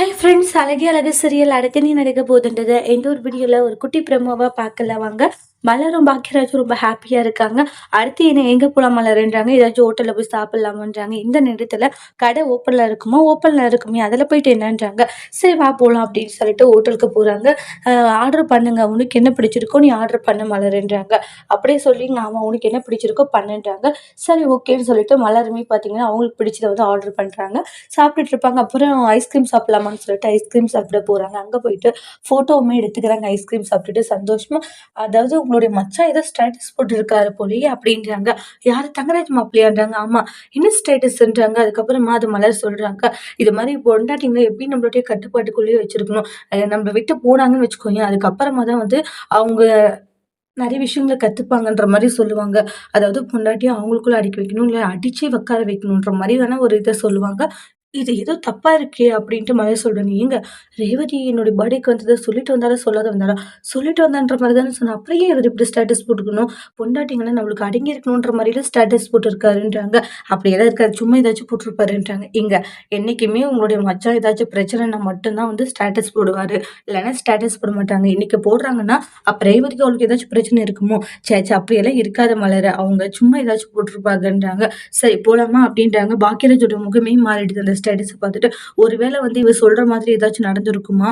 Hi friends, அழகே அழகு serial அடுத்து நீ நடக்க போகுதுன்றத எந்த ஒரு வீடியோவில் ஒரு குட்டி ப்ரோமோவா பார்க்கலாம் வாங்க. மலரும் பாக்கியராஜும் ரொம்ப ஹாப்பியாக இருக்காங்க. அடுத்து என்ன எங்கே போகலாம் மலருன்றாங்க. ஏதாச்சும் ஹோட்டலில் போய் சாப்பிட்லாமான்றாங்க. இந்த நேரத்தில் கடை ஓப்பனில் இருக்குமா, ஓப்பனில் இருக்குமே அதில் போயிட்டு என்னன்றாங்க. சரி வா போகலாம் அப்படின்னு சொல்லிட்டு ஹோட்டலுக்கு போகிறாங்க. ஆர்டர் பண்ணுங்க, உனக்கு என்ன பிடிச்சிருக்கோ நீ ஆர்டர் பண்ண மலருன்றாங்க. அப்படியே சொல்லி ஆமாம் உனக்கு என்ன பிடிச்சிருக்கோ பண்ணுன்றாங்க. சரி ஓகேன்னு சொல்லிட்டு மலருமே பார்த்தீங்கன்னா அவங்களுக்கு பிடிச்சத வந்து ஆர்டர் பண்ணுறாங்க. சாப்பிட்டுட்டு இருப்பாங்க. அப்புறம் ஐஸ்கிரீம் சாப்பிடலாமான்னு சொல்லிட்டு ஐஸ்கிரீம் சாப்பிட போகிறாங்க. அங்கே போயிட்டு ஃபோட்டோவுமே எடுத்துக்கிறாங்க ஐஸ்கிரீம் சாப்பிட்டுட்டு சந்தோஷமா. அதாவது உங்களுடைய மச்சான் ஏதோ ஸ்டேட்டஸ் போட்டுருக்காரு போலயே அப்படின்றாங்க. யார் தங்கராஜ் மாப்பிள்ளையான்றாங்க. ஆமாம் என்ன ஸ்டேட்டஸ்ன்றாங்க. அதுக்கப்புறமா அது மலர் சொல்கிறாங்க. இது மாதிரி பொண்டாட்டிங்களை எப்படி நம்மளுடைய கட்டுப்பாட்டுக்குள்ளேயே வச்சிருக்கணும். நம்மளை விட்டு போனாங்கன்னு வச்சுக்கோங்க, அதுக்கப்புறமா தான் வந்து அவங்க நெறைய விஷயங்கள கத்துப்பாங்கன்ற மாரி சொல்லுவாங்க. அதாவது பொண்டாட்டிய அவங்களுக்குள்ள அடக்கி வைக்கணும். இல்ல அடிச்சே உட்கார வைக்கணுன்ற மாரியான ஒரு இத சொல்லுவாங்க. இது ஏதோ தப்பா இருக்கே! அப்டின்ட்டு மழை சொல்றாங்க. ஏங்க ரேவதி என்னுடைய பர்த்டேக்கு வந்தத சொல்லிட்டு வந்தாரா? சொல்லாத வந்தாரா? சொல்லிட்டு வந்தான்ற மாரி தானே சொன்னா. அப்புறம் ஏன் இவரு இப்டி ஸ்டேட்டஸ் போட்டுக்கணும்? பொண்டாட்டிங்கன்னா நம்மளுக்கு அடங்கி இருக்கணுன்ற மாரிலாம் ஸ்டேட்டஸ் போட்டுருக்காருன்றாங்க. அப்படியெல்லாம் இருக்காது. சும்மா ஏதாச்சும் போட்டுருப்பாருன்றாங்க. ஏங்க என்னைக்குமே உங்களுடைய மச்சான் ஏதாச்சும் பிரச்சனைனா மட்டும் தான் வந்து ஸ்டேட்டஸ் போடுவாரு. இல்லன்னா ஸ்டேட்டஸ் போட மாட்டாங்க. இன்னைக்கு போடுறாங்கன்னா, அப்ப ரேவதிக்கு அவளுக்கு ஏதாச்சும் பிரச்சனை இருக்குமோ? ச்சே! ச்சே! அப்படியெல்லாம் இருக்காது மலரு. அவங்க சும்மா ஏதாச்சும் போட்டுருப்பாங்கன்றாங்க. சரி போலாமா? அப்படின்றாங்க. பாக்கியராஜோட முகமே மாறிடுது அந்த ஸ்டேட்டஸ பார்த்துட்டு. ஒருவேளை வந்து இவ சொல்ற மாதிரி ஏதாச்சும் நடந்திருக்குமா?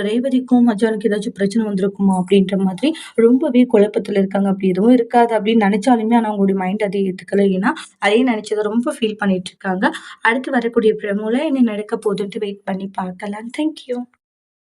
ரேவதிக்கும் மச்சானுக்கும் ஏதாச்சும் பிரச்சனை வந்திருக்குமா? அப்படின்ற மாதிரி ரொம்பவே குழப்பத்துல இருக்காங்க. அப்படி எதுவும் இருக்காது அப்படின்னு நெனைச்சாலுமே, ஆனா அவங்களுடைய மைண்ட் அதை ஏத்துக்கல. ஏன்னா, அதே நெனைச்சத ரொம்ப ஃபீல் பண்ணிட்டு இருக்காங்க. அடுத்து வரக்கூடிய ப்ரோமோல என்ன நடக்க போகுதுன்ட்டு வெயிட் பண்ணி பார்க்கலாம். Thank you.